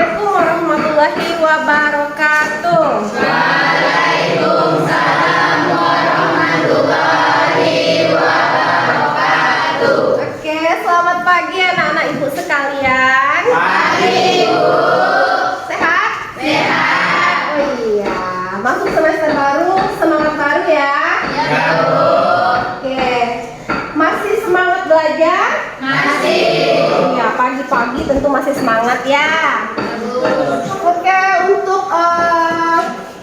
Assalamualaikum warahmatullahi wabarakatuh. Waalaikumsalam warahmatullahi wabarakatuh. Oke, selamat pagi anak-anak ibu sekalian. Pagi Ibu. Sehat? Sehat. Oh iya, masuk semester baru, semangat baru ya. Ya Bu. Oke, masih semangat belajar? Masih. Iya, pagi-pagi tentu masih semangat ya. Bu. Oke, untuk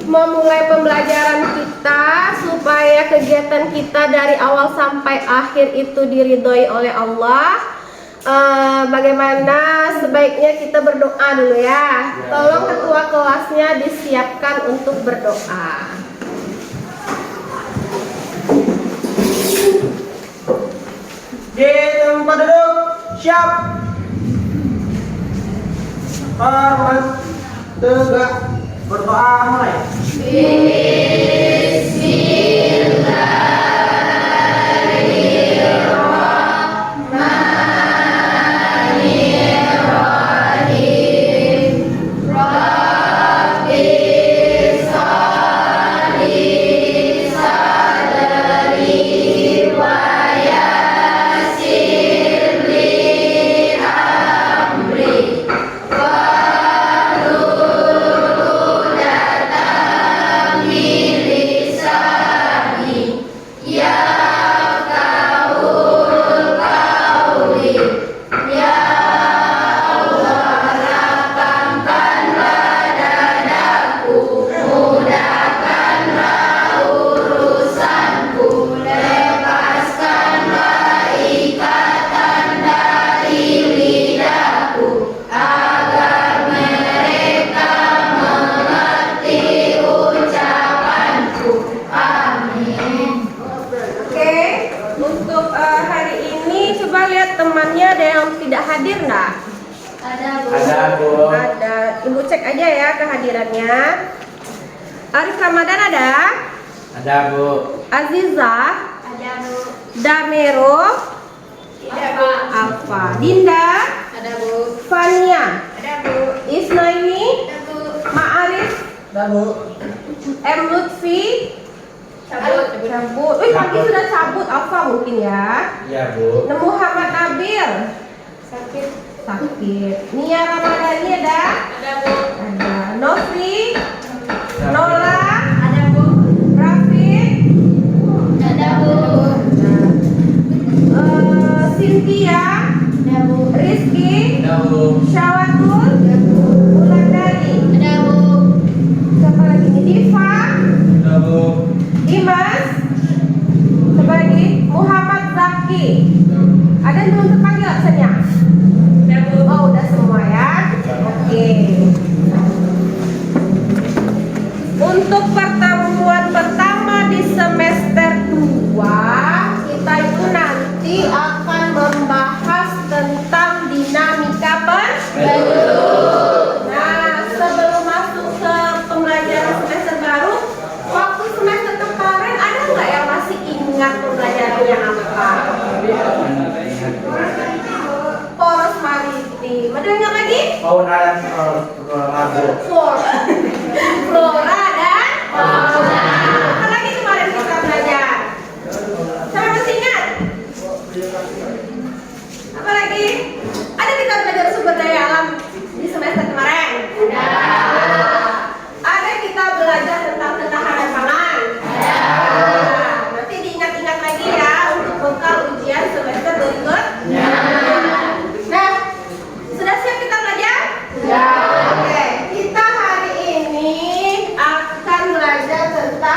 memulai pembelajaran kita supaya kegiatan kita dari awal sampai akhir itu diridhoi oleh Allah, bagaimana sebaiknya kita berdoa dulu ya. Tolong ketua kelasnya disiapkan untuk berdoa. Di tempat duduk, siap. Hormat, tegak, berdoa mulai. Oke, untuk hari ini coba lihat temannya ada yang tidak hadir nggak? Ada Bu. Ada Bu. Ada, ibu cek aja ya kehadirannya. Arif Ramadan ada? Ada Bu. Azizah, Ada Bu. Damero, Tidak Bu. Alfa, Dinda, Ada Bu. Fania, Ada Bu. Isnaini, Ada Bu. Ma'arif, Ada Bu. M. Lutfi, Cabut. cabut. Wih, pagi sudah cabut, Alfa mungkin ya. Iya Bu. Muhammad Nabil, Sakit. sakit. Nia Ramadhani ada? Ada Bu. Ada. Novi, Nola, Ada Bu. Rafiq, Ada Bu. Cynthia, Ada Bu. Rizky, Ada Bu. Syawatul, Wulandari. Ada Bu. Siapa lagi nih? Diva, Ada Bu. Dimas, siapa lagi? Muhammad Zaki. Ada yang belum terpanggil absennya? Ada Bu. Oh, udah semua ya. Oke. Untuk pertemuan pertama di semester 2, kita itu nanti akan membahas tentang dinamika penduduk. Nah, sebelum masuk ke pembelajaran semester baru, waktu semester kemarin ada nggak yang masih ingat pembelajarannya apa? Poros maritim. Ada yang ingat lagi? Keundaran lagu. Flora dan fauna. Apa lagi kemarin kita belajar? Siapa masih ingat? Apa lagi? Ada kita belajar sumber daya alam di semester kemarin? Ada kita belajar tentang ketahanan pangan? Nanti diingat-ingat lagi ya untuk bekal ujian semester berikutnya. Nah, sudah siap kita belajar? Oke, kita hari ini akan belajar tentang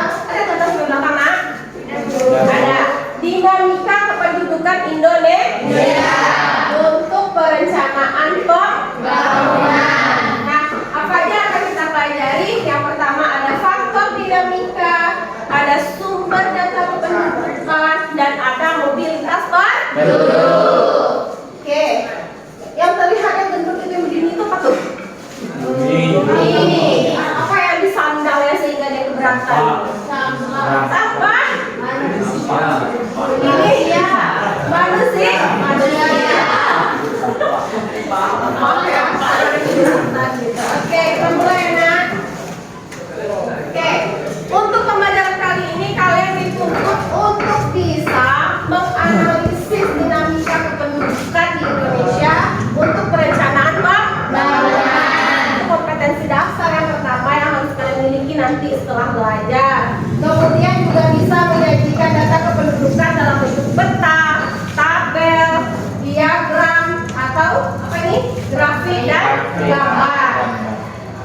gambar.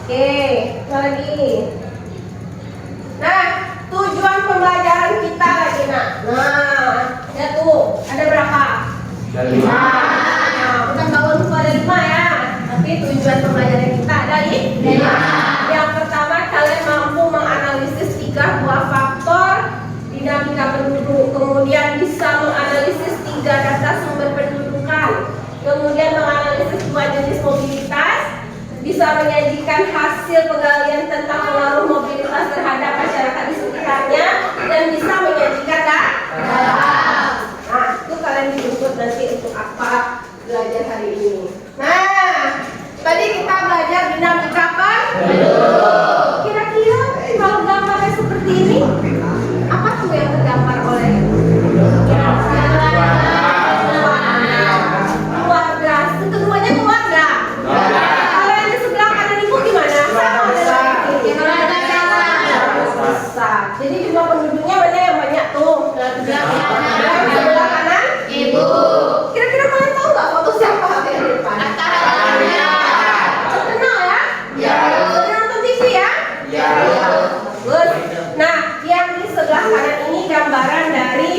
Oke, lagi. Nah, tujuan pembelajaran kita lagi nak. Nah, ya tuh ada berapa? Ada 5. Nah, bukan bangun lupa ada 5 ya. Tapi tujuan pembelajaran kita ada 5. Yang pertama, kalian mampu menganalisis 3 buah faktor dinamika penduduk. Kemudian bisa menganalisis 3 data sumber pendudukan. Kemudian menganalisis 2 jenis mobilitas. Bisa menyajikan hasil penggalian tentang pengaruh mobilitas terhadap masyarakat di sekitarnya. Dan bisa menyajikan data. Nah, itu kalian dituntut nanti untuk apa belajar hari ini. Nah, tadi kita belajar dinamika penduduk. Kira-kira kalau gambarnya seperti ini, apa tuh yang tergambar oleh keluarga? Itu semuanya keluarga. Kalau yang di sebelah kanan ibu gimana? Sama besar. Jadi jumlah penduduknya mana yang banyak tuh? Sebelah kanan ibu. Kira-kira kalian tahu nggak foto siapa yang di depan? Kenal ya? Udah nonton TV ya? Bagus. Nah, yang di sebelah kanan ini gambaran dari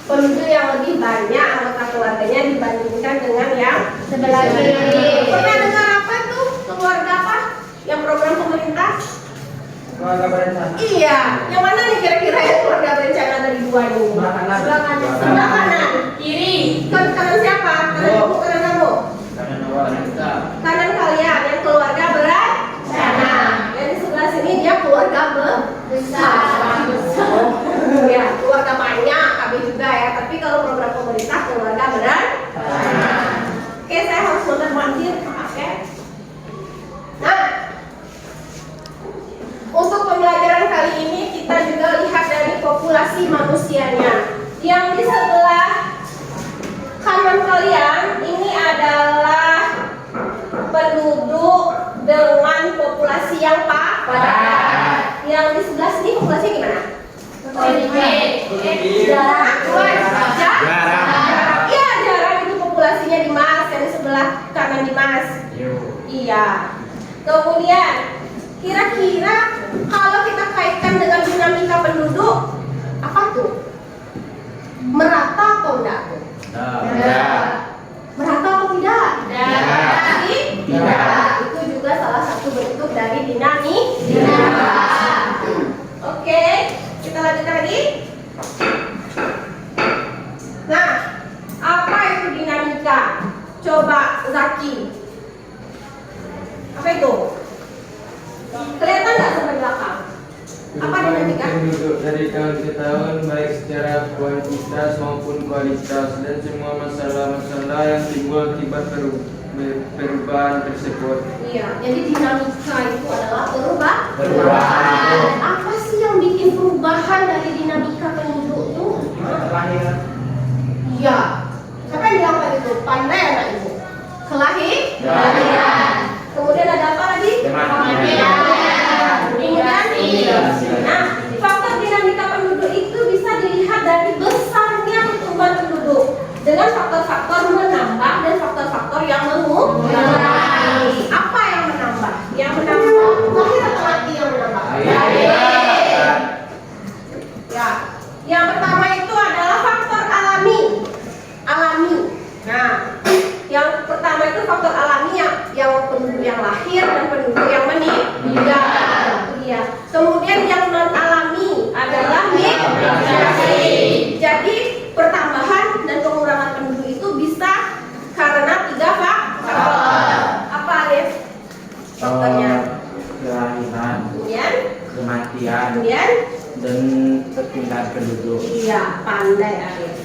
penduduk yang lebih banyak anggota keluarganya dibandingkan dengan yang sebelah kiri. Pernah dengar apa tuh? Keluarga apa? Yang program pemerintah? Keluarga berencana. Iya. Yang mana nih kira-kira yang keluarga berencana dari 2 ini? Sebelah kanan. Sebelah kanan. Kiri. Kanan siapa? Kanan ibu, kanan kamu? Kanan awal kita. Kanan kalian yang keluarga berencana. Yang di sebelah sini dia keluarga besar. Ya, keluarga banyak, kami juga ya. Tapi kalau program pemerintah keluarga berencana. Oke, saya harus mondar-mandir, maaf ya. Nah, untuk pembelajaran kali ini kita juga lihat dari populasi manusianya. Yang di sebelah kanan kalian ini adalah penduduk dengan populasi yang padat. Yang di sebelah sini populasi gimana? Jarang. Iya, jarang itu populasinya di Mas. Yang di sebelah kanan di Mas. Iya. Kemudian kira-kira kalau kita kaitkan dengan dinamika penduduk, apa tuh? Merata atau enggak tuh? Merata atau tidak? Tidak. Itu juga salah satu bentuk dari dinamika. Oke, kita lanjut lagi. Nah, apa itu dinamika? Coba Zaki. Apa itu? Kelihatan nggak sampai belakang? Apa dinamika? Penduduk dari tahun ke tahun baik secara kuantitas maupun kualitas dan semua masalah-masalah yang timbul akibat perubahan tersebut. Iya, jadi dinamika itu adalah Perubahan. Apa sih yang bikin perubahan dari dinamika penduduk itu? Kelahiran. Iya. Siapa yang bilang tadi itu? Pandai anak ibu. Kelahiran. Kemudian ada apa lagi? Kematian. Kemudian, nah, faktor dinamika penduduk itu bisa dilihat dari besarnya pertumbuhan penduduk dengan faktor-faktor menambah dan faktor-faktor yang mengurangi. Apa yang menambah? Yang menambah lahir atau mati yang menambah? Ya, yang pertama itu adalah faktor alami. Nah, yang pertama itu faktor alami yang penduduk yang lahir dan penduduk yang meninggal. Iya. Kemudian yang non alami adalah migrasi. Jadi pertambahan dan pengurangan penduduk itu bisa karena 3 faktor. Apa Alif? Faktornya. Kelahiran, Kemudian, kematian, dan perpindahan penduduk. iya, pandai Alif.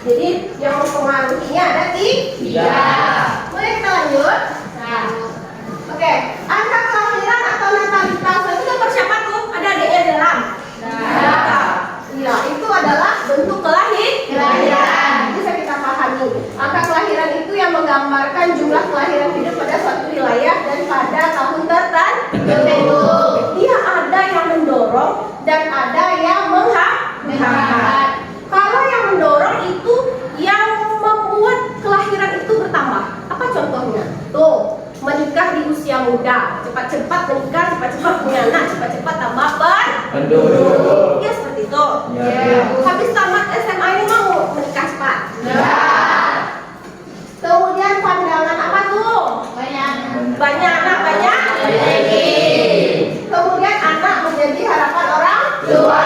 Jadi yang mempengaruhinya ada 3. Boleh kita lanjut? Nah, oke. Angka kelahiran atau natalitas itu nomor siapa tuh? Ada adiknya dalam. Iya, itu adalah bentuk kelahiran. Bisa kita pahami. Angka kelahiran itu yang menggambarkan jumlah kelahiran hidup pada suatu wilayah dan pada tahun tertentu. Dia ada yang mendorong dan ada yang menghambat. Kalau yang mendorong itu yang membuat kelahiran itu bertambah. Apa contohnya? Tuh, usia muda, cepat-cepat menikah, cepat-cepat punya anak, cepat-cepat tambah Penduduk. ya seperti itu. Ya. Habis tamat SMA ini mau menikah cepat. Kemudian pandangan apa tuh? Banyak anak banyak. Kemudian anak menjadi harapan orang tua.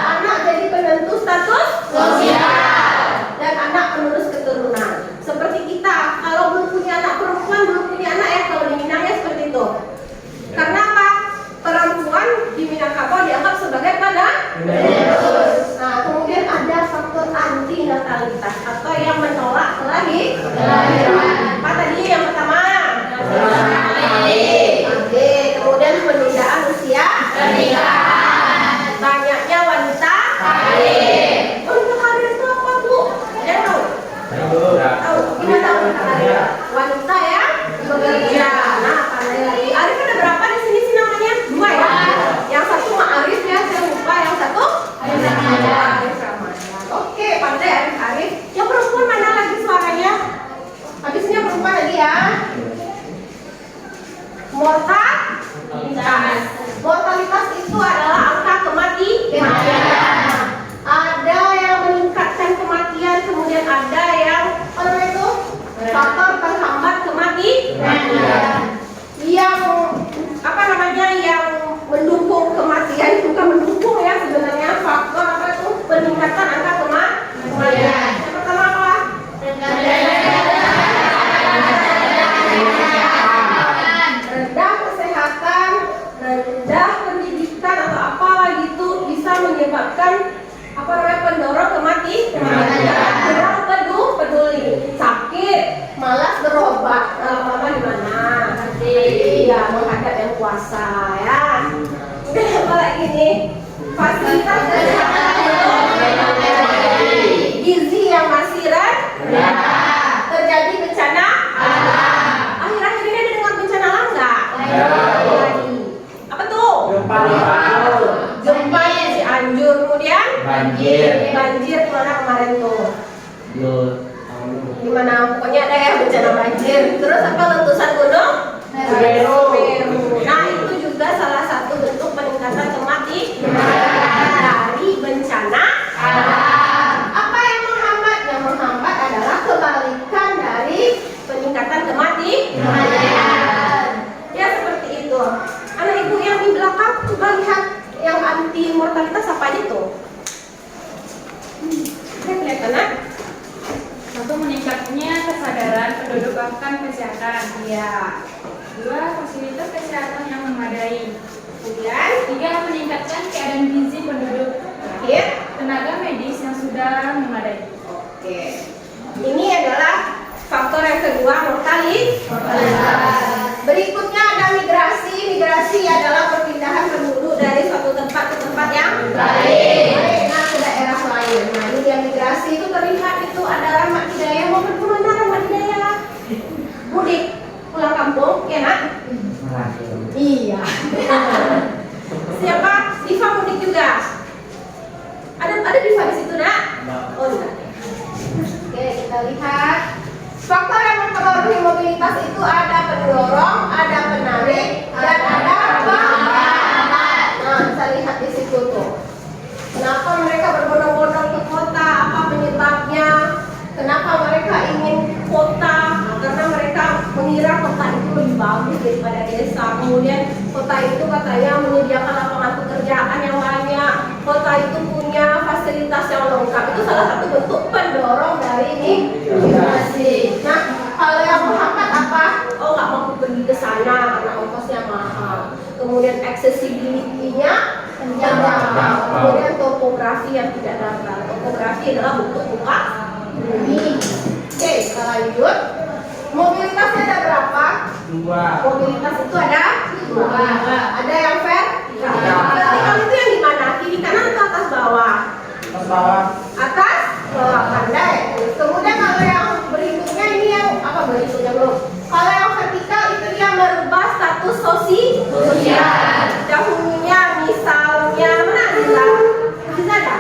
Anak jadi penentu status sosial. Dan anak penerus keturunan. Seperti kita, kalau belum punya anak perempuan, belum punya anak ya, kalau di Minangnya seperti itu. Karena apa? Perempuan di Minangkabau dianggap sebagai penerus. Nah, kemudian ada faktor anti natalitas atau yang menolak kelahiran. Apa tadi yang pertama? Kemudian penundaan usia pernikahan. Banyaknya wanita karir. Wanita karir itu apa, Bu? Ada tahu? Tahu? Gimana tahu wanita karir? Wanita ya bekerja. Nah, pandai lagi. Arif ada berapa di sini sih namanya? 2 ya? Yang satu Ma'arif ya, saya lupa. Yang satu Arif Ramadhan. Oke, pandai Arif. Yang perempuan mana lagi suaranya? Habisnya perempuan lagi ya. Mortalitas. Mortalitas itu adalah angka kematian. Ada yang meningkatkan kematian, kemudian ada yang itu faktor penghambat kematian. Yang apa namanya yang mendukung kematian, bukan mendukung ya sebenarnya, faktor apa itu peningkatan angka kematian. Yang pertama apa? Rendah kesehatan, rendah pendidikan atau apalah gitu bisa menyebabkan apa namanya pendorong kematian. Kurang peduli, sakit, malas berobat, lama-lama di mana? Iya, menghadap yang kuasa ya. Apa lagi nih? Fasilitas kesehatan gizi yang masih rendah, terjadi bencana alam. Akhir-akhir ini ada dengar bencana alam nggak? Apa tuh? Gempa di Cianjur, kemudian banjir kemana kemarin tuh? Di mana pokoknya ada ya bencana banjir. Terus apa, letusan gunung Semeru. Nah, itu juga salah satu bentuk peningkatan kematian dari bencana alam. Apa yang menghambat? Yang menghambat adalah kebalikan dari peningkatan kematian. Ya seperti itu. Anak ibu yang di belakang coba lihat yang anti mortalitas apa aja tuh? Kelihatan kan? Satu, meningkatnya kesadaran penduduk akan kesehatan. Iya. 2, fasilitas kesehatan yang memadai. Kemudian 3, meningkatkan keadaan gizi penduduk. terakhir. Tenaga medis yang sudah memadai. Oke. Ini adalah faktor yang kedua, mortalitas. Berikutnya ada migrasi. Migrasi adalah perpindahan penduduk dari suatu tempat ke tempat yang lain. Nah, ke daerah lain. Nah, ini yang migrasi itu terlihat itu ada Rahmat Hidayah. Mau pergi kemana Rahmat Hidayah? Mudik, pulang kampung, ya nak? Iya. Siapa? Diva mudik juga. Ada Diva di situ, nak? Oh, enggak. Oke, kita lihat. Faktor yang mempengaruhi mobilitas itu ada pendorong, ada penarik, dan ada penghambat. Nah, bisa lihat di situ tuh. Kenapa mereka berbondong-bondong ke kota? Apa penyebabnya? Kenapa mereka ingin kota? Karena mereka mengira kota itu lebih bagus daripada desa. Kemudian kota itu katanya menyediakan lapangan pekerjaan yang banyak. Kota itu punya fasilitas yang lengkap. Itu salah satu bentuk pendorong dari ini migrasi. Nah, kalau yang menghambat apa? Oh, nggak mau pergi ke sana karena ongkosnya mahal. Kemudian accessibility-nya jauh. Kemudian topografi yang tidak datar. Topografi adalah bentuk muka bumi. Oke, kita lanjut. Mobilitasnya ada berapa? 2. Mobilitas itu ada 2. Ada yang vertikal. Vertikal itu yang di mana? Kiri kanan atau atas bawah? Atas bawah. Atas bawah, pandai. Kemudian kalau yang berikutnya ini yang apa berikutnya belum? Kalau yang vertikal itu dia merubah status sosial. Dahulunya misalnya mana Aziza? Aziza ada?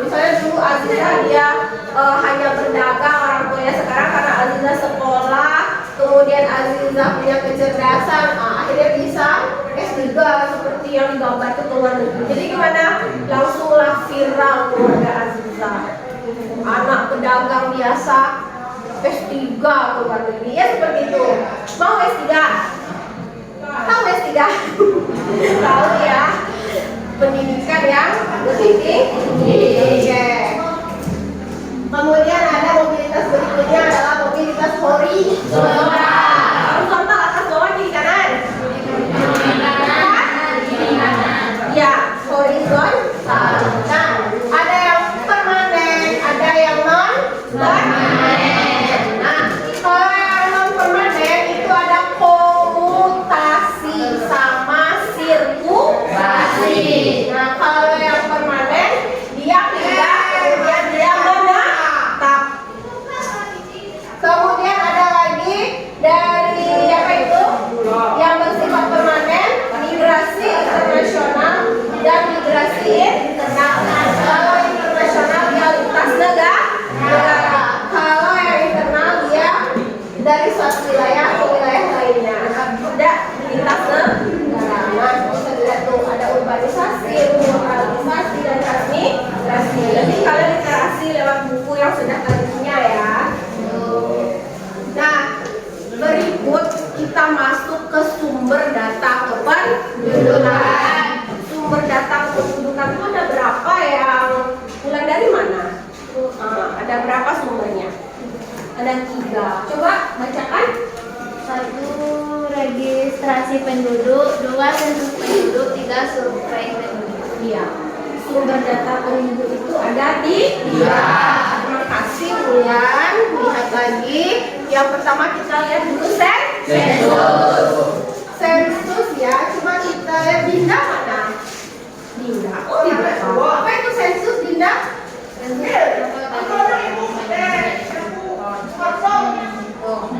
Misalnya dulu Aziza dia hanya berdagang orang tuanya, sekarang karena Aziza sekolah, kemudian Azizah punya kecerdasan, akhirnya bisa S3 seperti yang digambar ke luar negeri. Jadi gimana? Langsunglah viral keluarga Azizah. Anak pedagang biasa S3 ke luar negeri, ya seperti itu. Mau S3? Tahu S3? Tahu ya? Pendidikan yang lebih tinggi. Oke. Kemudian ada mobilitas berikutnya adalah mobilitas horizontal. Horizontal atas bawah kiri kanan. Ya, horizontal. Nah, ada yang permanen, ada yang non permanen. Nah, kalau yang non permanen itu ada komutasi sama sirkulasi. Nah, kalau yang permanen dia pindah, kemudian dia menetap. Kemudian ada lagi dari apa itu? Yang bersifat permanen, migrasi internasional dan migrasi internal. Kalau internasional dia lintas negara. Kalau yang internal dia dari suatu wilayah ke wilayah lainnya. Tidak lintas negara. Nah, bisa dilihat tuh ada urbanisasi, ruralisasi dan transmigrasi. Jadi kalian literasi lewat buku yang sudah kalian punya ya. Nah, berikut kita masuk ke sumber data kependudukan. Sumber data kependudukan itu ada berapa yang mulai dari mana? Ada berapa sumbernya? Ada 3. Coba bacakan. 1. Registrasi penduduk, 2. Sensus penduduk, 3. Survei penduduk. Iya. Sumber data penduduk itu ada di 3. Terima kasih Ulan. Lihat lagi. Yang pertama kita lihat dulu sensus. Sensus ya. Cuma kita lihat Dinda mana? Dinda. Oh Dinda. Apa itu sensus Dinda?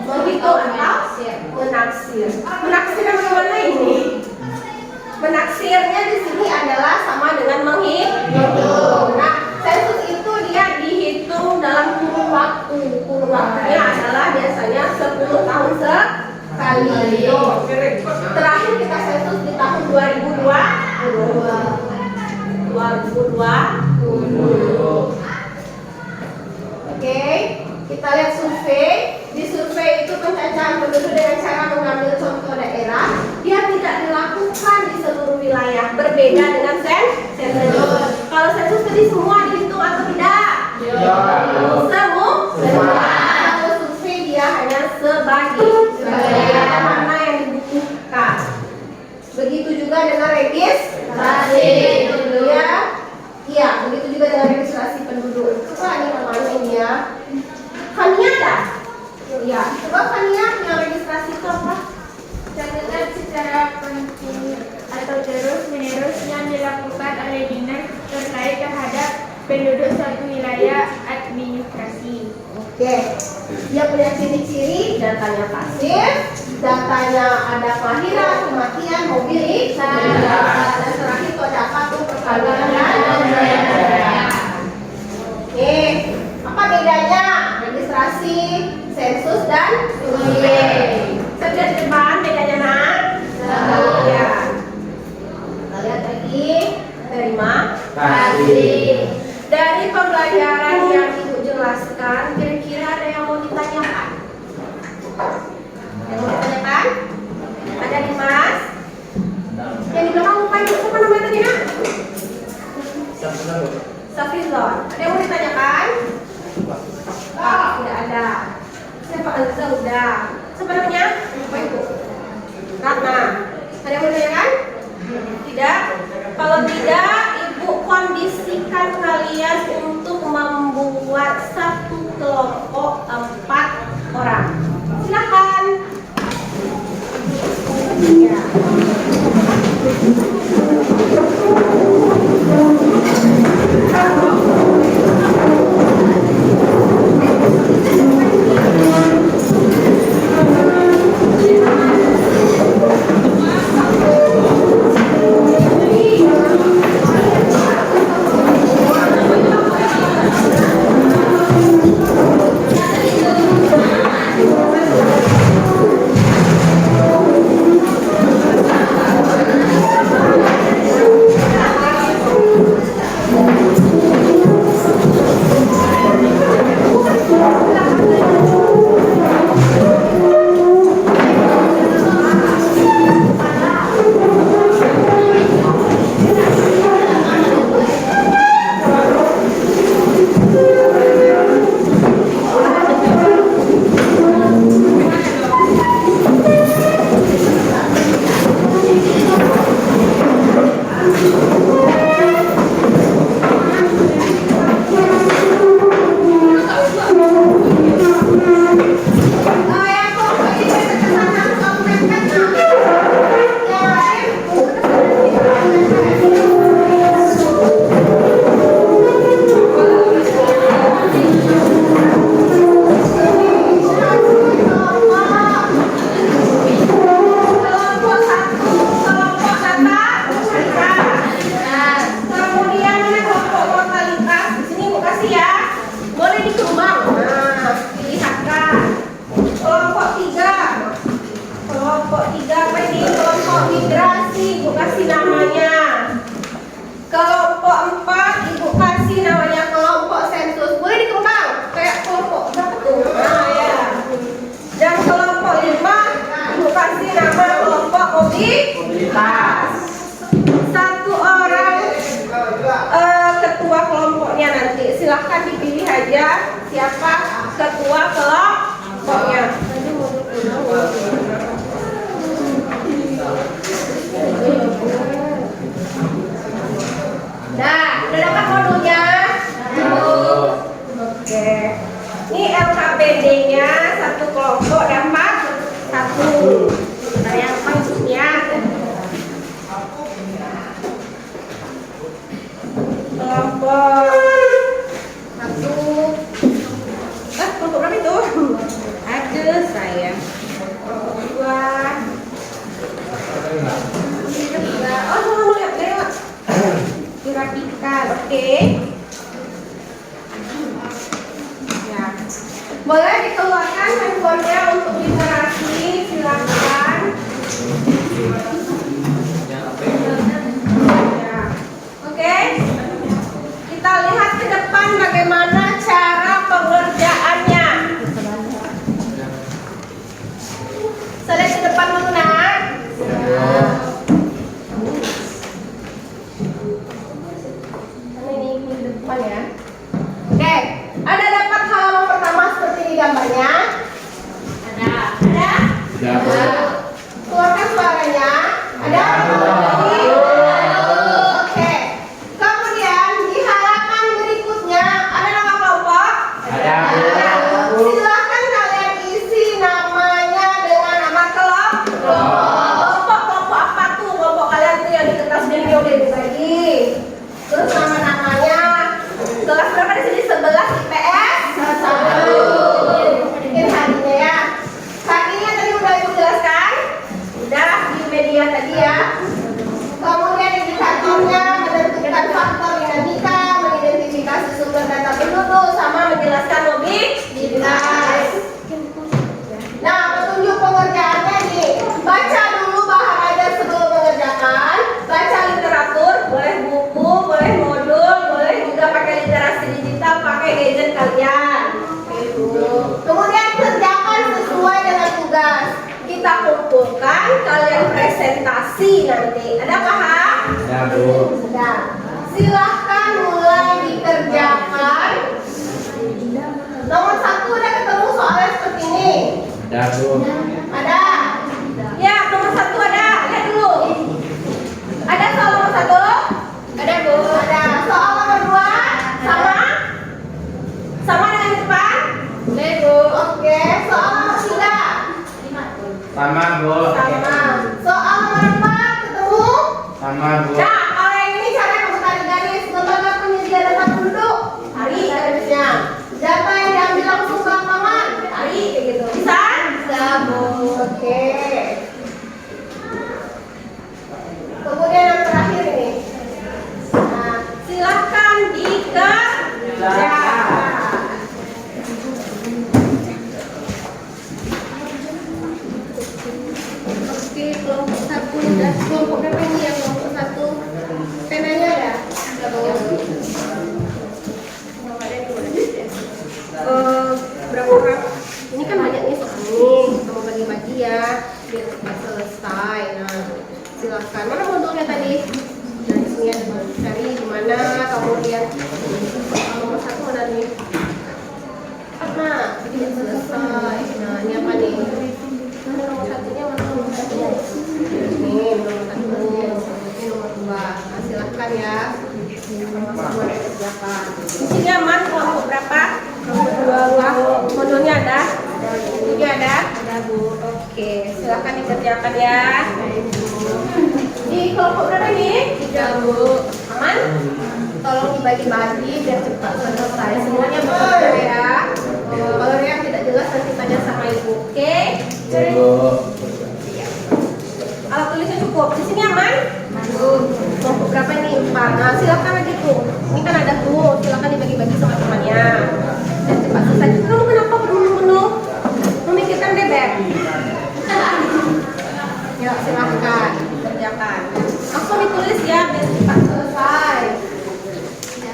Menghitung atau menaksir. Menaksir yang bagaimana ini? Menaksirnya di sini adalah sama dengan menghitung. Nah, sensus itu dia dihitung dalam kurun waktu. Kurun waktunya adalah biasanya 10 tahun sekali. Terakhir kita sensus di tahun 2020. Oke, kita lihat survei. Di survei itu pencacahan penduduk dengan cara mengambil contoh daerah. Dia tidak dilakukan di seluruh wilayah, berbeda dengan sensus. Kalau sensus tadi semua dihitung atau tidak? Semua. Kalau survei dia hanya sebagian mana yang dibutuhkan. Begitu juga dengan registrasi. Ya. Iya, begitu juga dengan registrasi penduduk. Coba ini namanya ini ya. Kania ada? Ya, coba Kania yang registrasi itu apa? Catatan secara kontinu atau terus-menerus yang dilakukan oleh dinas terkait terhadap penduduk suatu wilayah administrasi. Oke, dia punya ciri-ciri, datanya pasif, datanya ada kelahiran, kematian, mobilitas, dan terakhir itu ada apa tuh perkawinan dan Oke, apa bedanya registrasi, sensus dan survei? Sebelah depan bedanya nak? Ya. Kita lihat lagi. Terima kasih. Dari pembelajaran yang Ibu jelaskan, kira-kira ada yang mau ditanyakan? Yang mau ditanyakan? Ada Dimas? Yang di belakang lupa itu siapa namanya tadi nak? Safizon. Ada yang mau ditanyakan? Tidak ada. Siapa Azza udah? Siapa namanya? Lupa Ibu. Ratna. Ada yang mau ditanyakan? Tidak. Kalau tidak, Ibu kondisikan kalian untuk membuat satu kelompok 4 orang. Silakan. Ya. kasih namanya. Kelompok 4 Ibu kasih namanya kelompok sensus. Boleh dikembang kayak kelompok berapa tuh? Nah ya. Dan kelompok 5 Ibu kasih nama kelompok mobilitas. Satu orang ketua kelompoknya nanti. Silahkan dipilih aja siapa ketua kelompoknya. Nah, udah dapat modulnya? Oke. Ini LKPD-nya satu kelompok dapat 1. Nah, yang maksudnya kelompok 1. Kelompok berapa itu? Ada saya. Kelompok 2. Oh, mau lihat lewat. Dirapikan, oke. Ya. Boleh dikeluarkan handphonenya untuk literasi, silakan. Ya. Oke. Kita lihat ke depan bagaimana cara pengerjaannya. Saya ke depan dulu nak. Ini ke depan ya. Oke, ada dapat halaman pertama seperti ini gambarnya? Ada? Ada. Keluarkan suaranya. Ada? Oke. Kemudian di halaman berikutnya ada nama kelompok? Ada. Silakan kalian isi namanya dengan nama kelompok. Kelompok apa tuh? Kelompok kalian tuh yang di kertas ini udah dibagi. Terus nama-namanya. Kelas berapa di sini? 11 IPS 1. Ini harinya ya. Harinya tadi udah Ibu jelaskan. Udah di media tadi ya. Kemudian indikatornya menentukan faktor dinamika, mengidentifikasi sumber data penduduk, sama menjelaskan mobilitas. Nah, petunjuk pengerjaannya nih. Baca dulu bahan ajar sebelum mengerjakan. Baca literatur, boleh buku, boleh modul, boleh juga pakai literasi digital, pakai gadget kalian. Kemudian kerjakan sesuai dengan tugas. Kita kumpulkan, kalian presentasi nanti. Ada paham? Ada, Bu. Sudah. Silahkan mulai dikerjakan. Nomor 1 udah ketemu soalnya seperti ini. Ada, Bu. Ada? Ya, nomor 1 ada. Lihat dulu. Ada soal nomor 1? Ada, Bu. Ada. Soal nomor 2? Sama? Sama dengan di depan? Boleh, Bu. Oke. Soal nomor 3? Sama, Bu. Sama. Soal nomor 4 ketemu? Sama, Bu. Nah, kalau yang ini cara membekali garis. Lembaga penyedia data penduduk. Tarik garisnya. Data yang diambil langsung ke lapangan. Tarik kayak gitu. Bisa? Bisa, Bu. Oke. Kemudian yang terakhir ini. Nah, silahkan dikerjakan. Oke, kelompok 1 udah. Kelompok berapa ini yang kelompok 1? Penanya ada? Berapa orang? Ini kan banyak nih soal nih. Kita mau bagi-bagi ya biar cepat selesai. Nah, silahkan. Mana modulnya tadi? Nah, di sini ada cari di mana. Kemudian nomor 1 mana nih? Nah, tidak selesai. Nah, ini apa nih? Nah, nomor 1-nya mana nomor 1-nya? Ini nomor 1. Ini nomor 2. Nah, silahkan ya. Sama-sama dikerjakan. Di sini aman kelompok berapa? Kelompok 2. Modulnya ada? Bukunya ada? Ada, Bu. Oke, silahkan dikerjakan ya. Di kelompok berapa ini? 3, Bu. Aman? Tolong dibagi-bagi biar cepat selesai. Semuanya bekerja ya. Kalau yang tidak jelas nanti tanya sama Ibu. Oke? Bu. Alat tulisnya cukup. Di sini aman? Kelompok berapa ini? 4. Nah, silakan aja tuh. Ini kan ada tuh. Silakan dibagi-bagi sama temannya. Dan cepat selesai. Kamu kenapa penuh-penuh? Memikirkan bebek. Ya, silakan kerjakan. Aku tulis ya biar cepat selesai.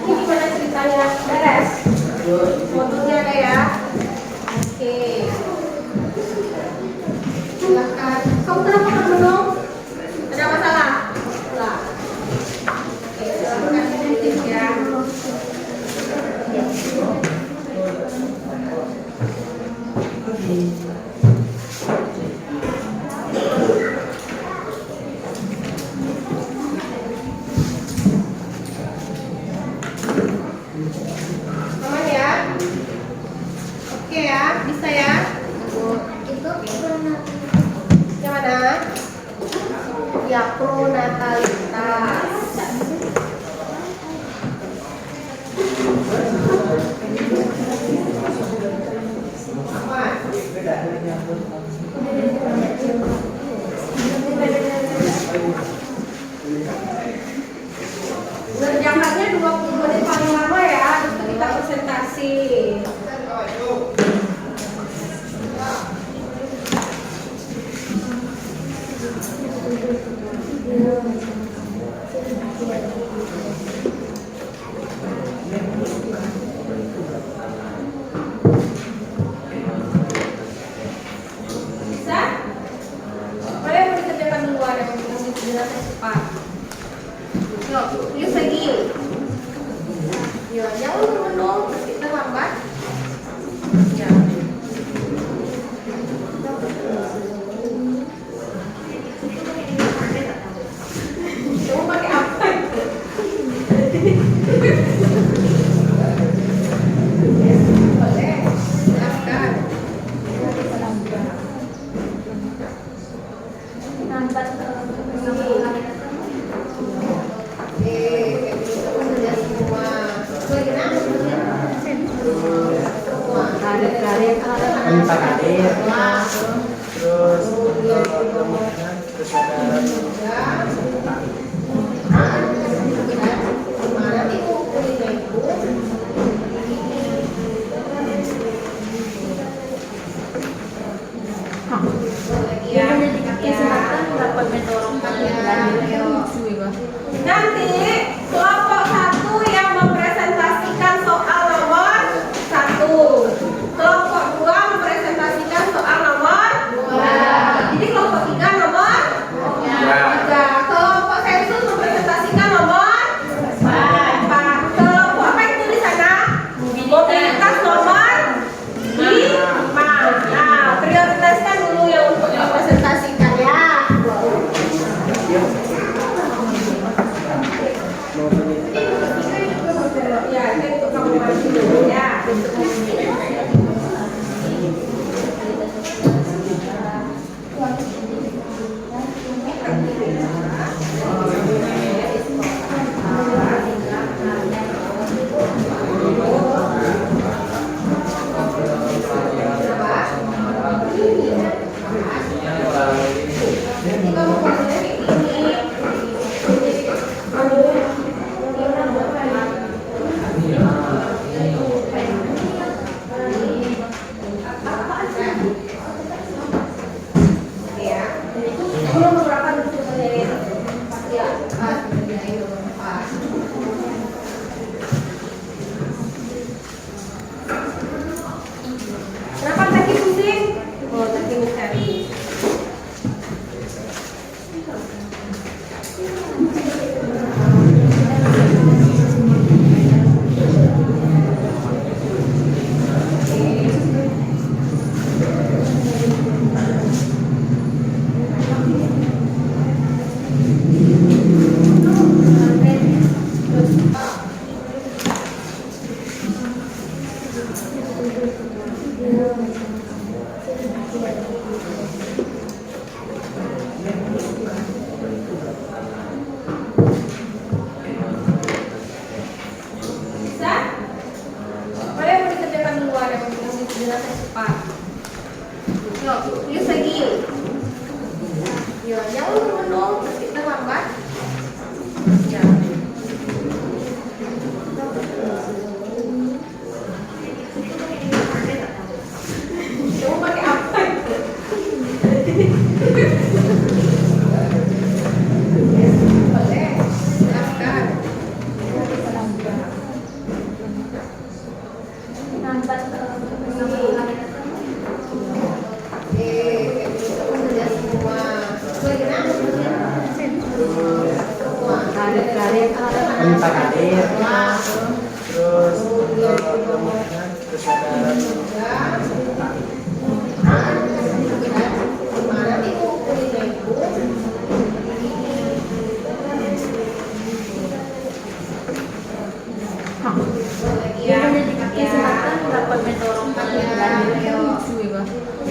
Ini gimana ceritanya? Beres? Fotonya ada ya? Oke. Silakan. Kamu kenapa kan belum? Ada masalah? Enggak. Oke, silakan ditulis ya. Aman ya? Oke ya, bisa ya? Itu pronatalitas. Yang mana? Ya, pronatalitas. Ngerjakannya 20 menit paling lama ya, terus kita presentasi. Bisa? Mana yang mau dikerjakan duluan yang mau dijelaskan cepat? Yuk, tulis lagi. Yuk, jangan menung, kita lambat. Ya. Kamu pakai apa itu? Boleh, silakan. Nampak Empat adik. Terus kesadaran. Nanti kelompok 1 yang mempresentasikan soal nomor 1, kelompok 2 mempresentasikan soal nomor 2. Jadi kelompok 3 nomor 3, kelompok sensus mempresentasikan nomor 4. Kelompok apa itu di sana? Mobilitas nomor 5. Nah, prioritaskan dulu yang untuk dipresentasikan ya. Ya, ini untuk kamu maju dulu ya. Ini kamu posisinya kenapa kaki pusing? Oh, kaki mencari. Bisa? Mana yang mau dikerjakan duluan yang mau dijelaskan cepat? Yuk, tulis lagi. Yuk, jangan menung, kita lambat. Ya. Kamu pakai apa itu? Boleh. Penyimpan karir. Terus kemudian kesadaran.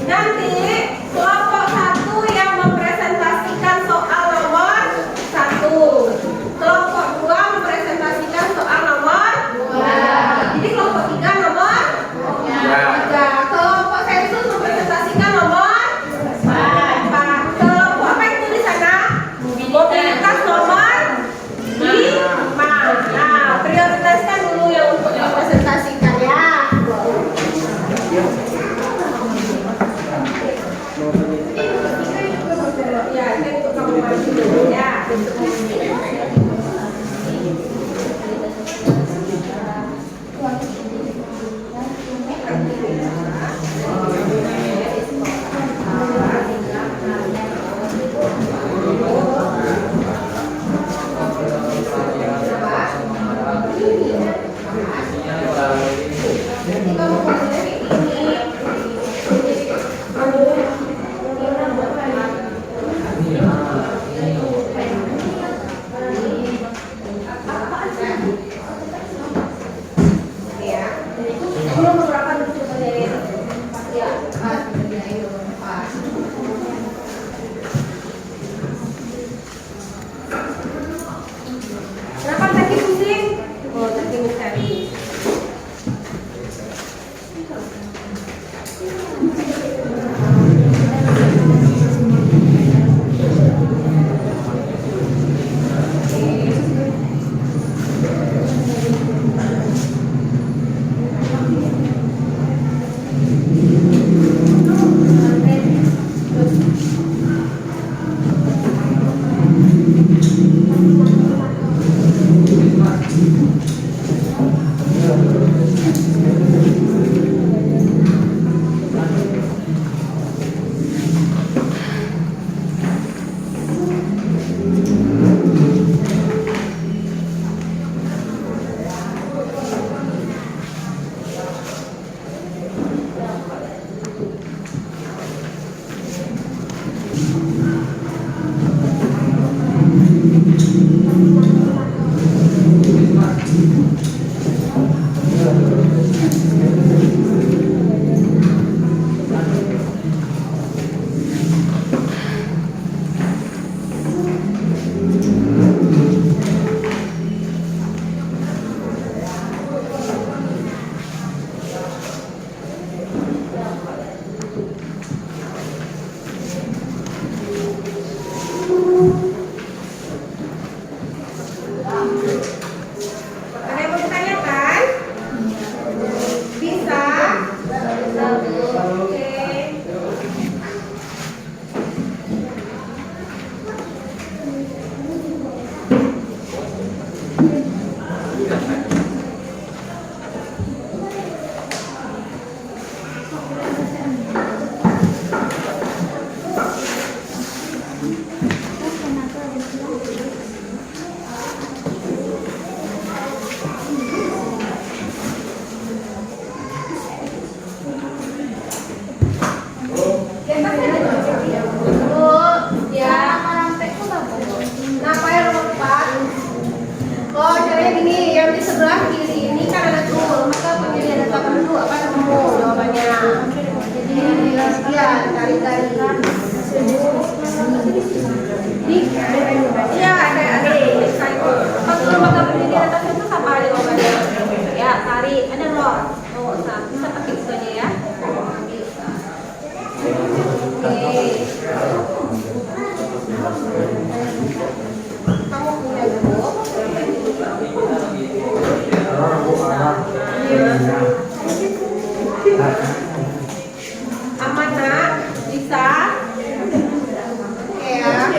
Nanti kelompok 1 yang mempresentasikan soal nomor 1, kelompok 2 mempresentasikan soal nomor 2. Jadi kelompok 3 nomor 3, kelompok sensus mempresentasikan nomor 4. Kelompok apa itu di sana? Mobilitas nomor 5. Nah, prioritaskan dulu yang untuk dipresentasikan ya. Ya, ini untuk kamu maju dulu ya. Jadi kamu boleh ini. Kenapa tadi pusing? Oh, tadi mencari. Iya, ada bisa itu. Kalau lembaga pendidikan atas itu apa ada jawabannya? Ya, tarik. Ada loh. Oh, bisa pakai itu aja ya. Bisa. Oke. Kamu punya buku? Amanah, bisa. Oke ya.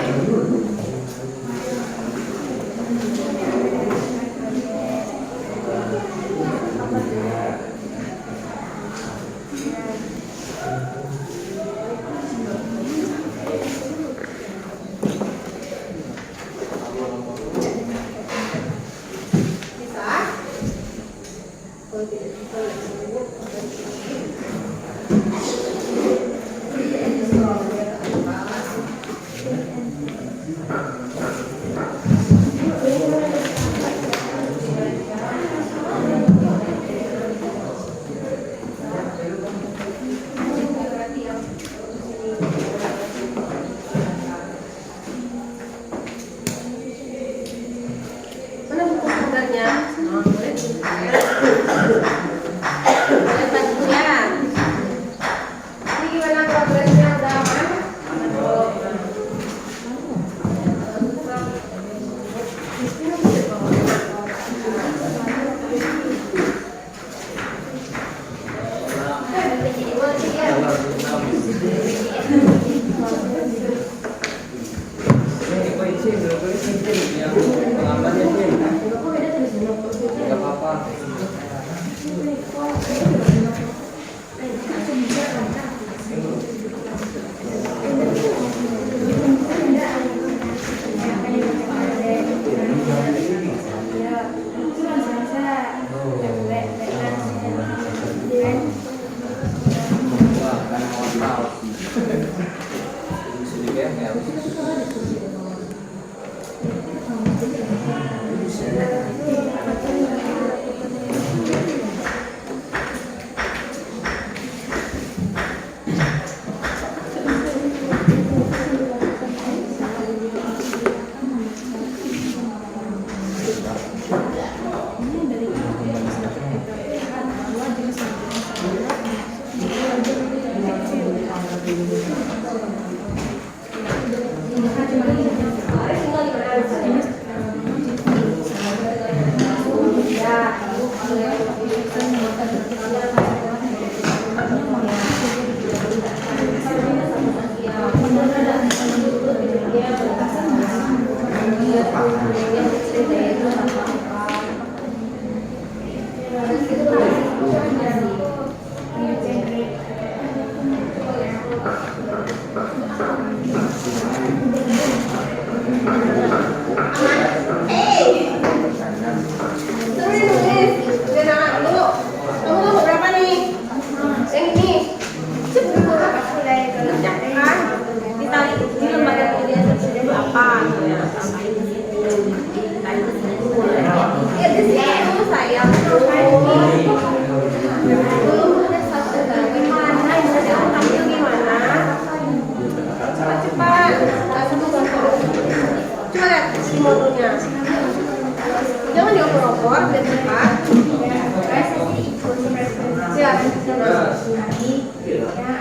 Jangan dioper-oper, biar cepat. Siap.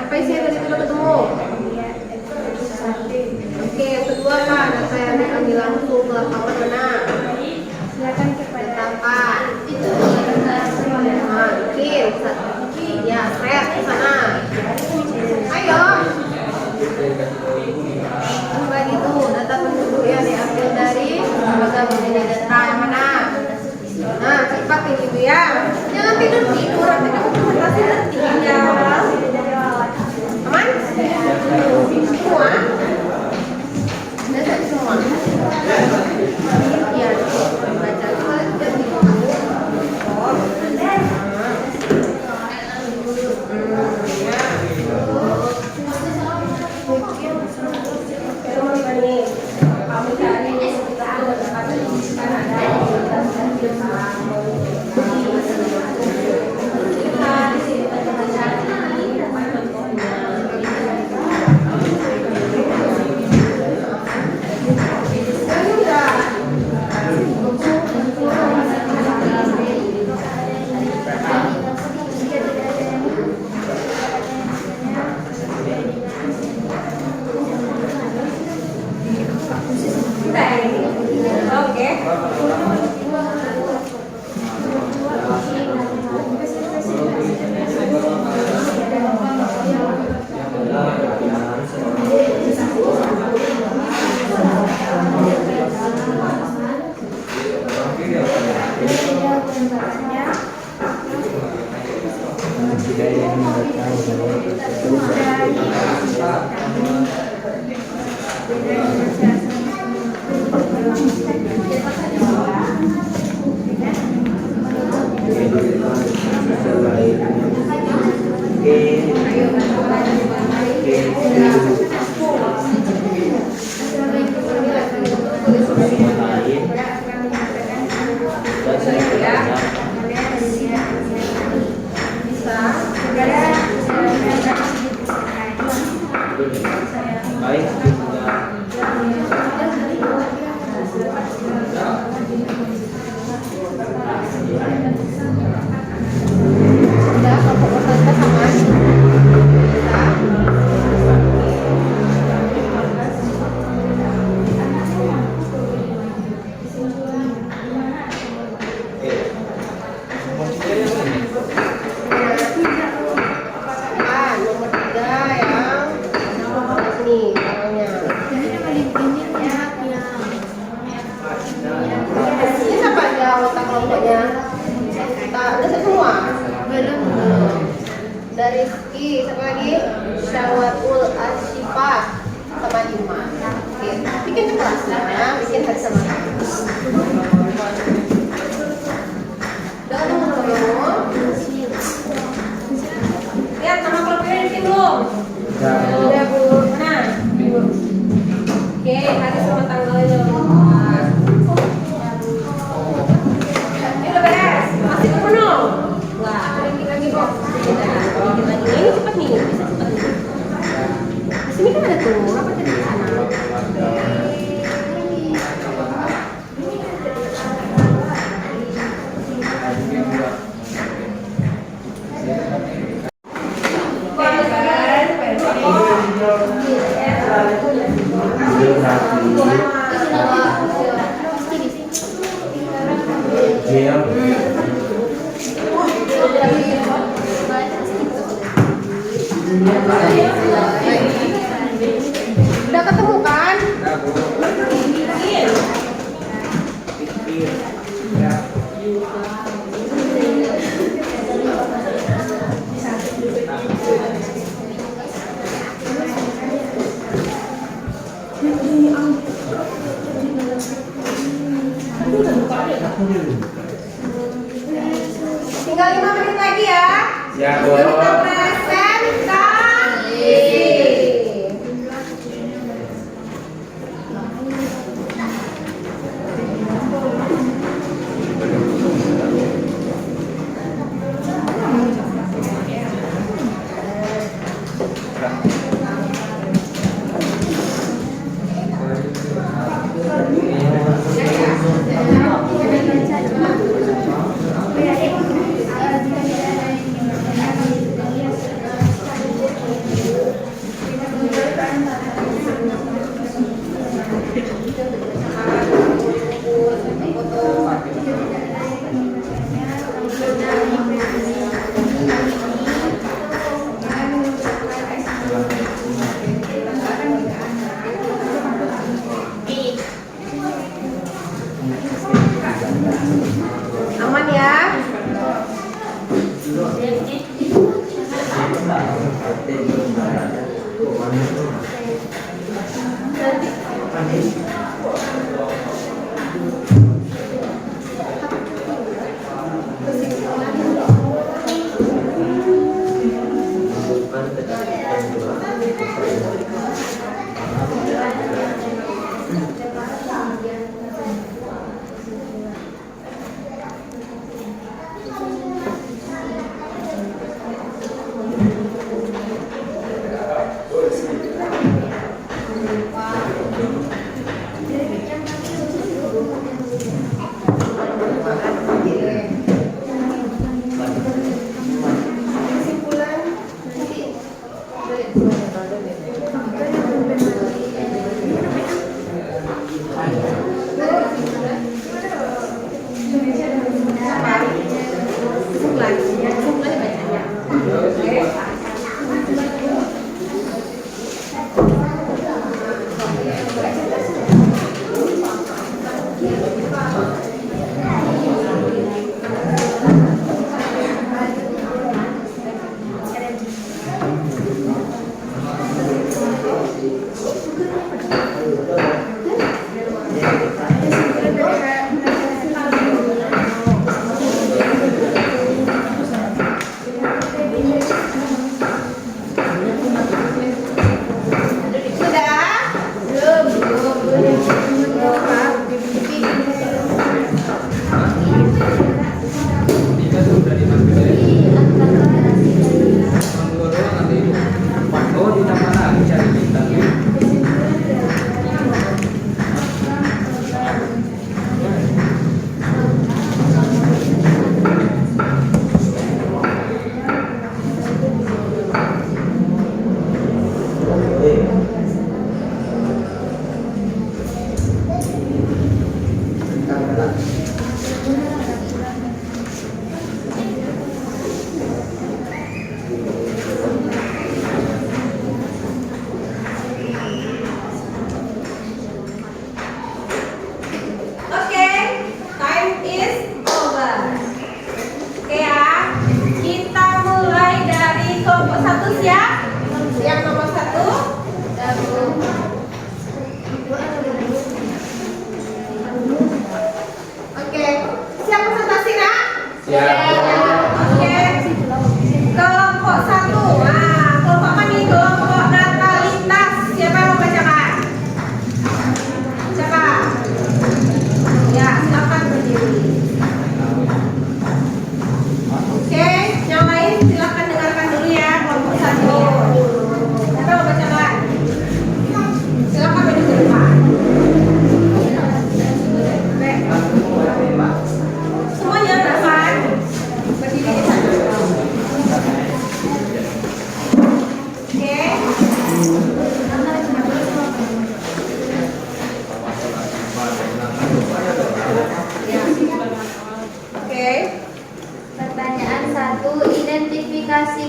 Apa isinya tadi kita ketemu? Oke, yang kedua kan, saya ambil langsung ke lapangan mana? Silakan kepada Apa? Bikin. Ya, set ke sana. Ayo. Bagi itu data penduduk yang diambil dari lembaga penilai data yang mana? Nah, cepat ini Bu ya. Jangan tidur nanti kamu presentasi tertinggal. Aman? Semua? Sudah semua? Iya, baca. Dari Rizky, siapa lagi? Syawatul Asyifah sama Iman. Oke, bikin kelasnya, bikin hari sama udah belum? Lihat nama kelompoknya bikin belum? Udah Bu. Mana? Oke, hari sama tanggalnya. Ini udah beres. Masih penuh. Wah, dikit lagi kok. Dikit lagi. Ini cepet nih, bisa cepet nih. Di sini kan ada tuh, apa tadi di sana? Udah ketemu kan? Tinggal 5 menit lagi ya. Ya, Kita presentasi. Aman ya?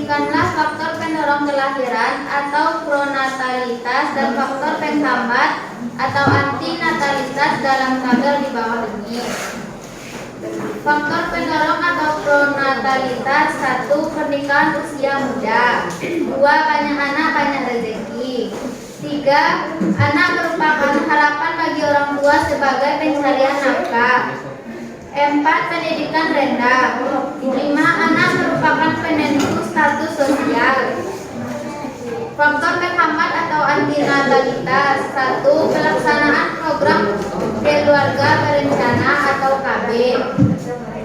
bandingkanlah faktor pendorong kelahiran atau pronatalitas dan faktor penghambat atau antinatalitas dalam tabel di bawah ini. Faktor pendorong atau pronatalitas: 1. Pernikahan usia muda. 2. Banyak anak, banyak rezeki. 3. Anak merupakan harapan bagi orang tua sebagai pencarian nafkah. 4. Pendidikan rendah. 5. Anak merupakan penentu status sosial. Faktor penghambat atau antinatalitas: 1. Pelaksanaan program keluarga berencana atau KB.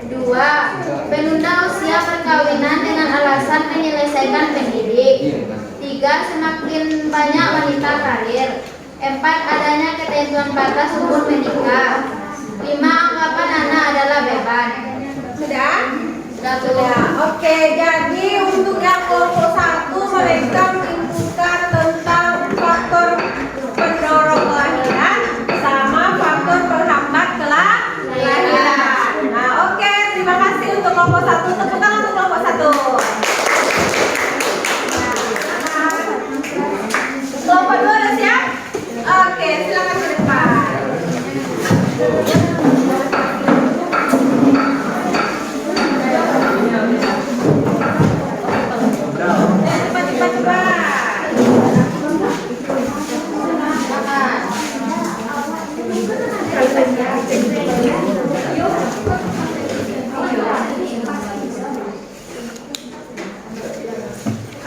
2. Penunda usia perkawinan dengan alasan menyelesaikan pendidik. 3. Semakin banyak wanita karir. 4. Adanya ketentuan batas umur menikah. 5. Anggapan anak adalah beban. Sudah? Sudah. Oke, jadi untuk yang kelompok 1 mereka menginfokan tentang faktor pendorong kelahiran sama faktor penghambat kelahiran. Nah, oke, terima kasih untuk kelompok 1. Tepuk tangan untuk kelompok 1. Kelompok 2 udah siap? Oke, silakan ke depan.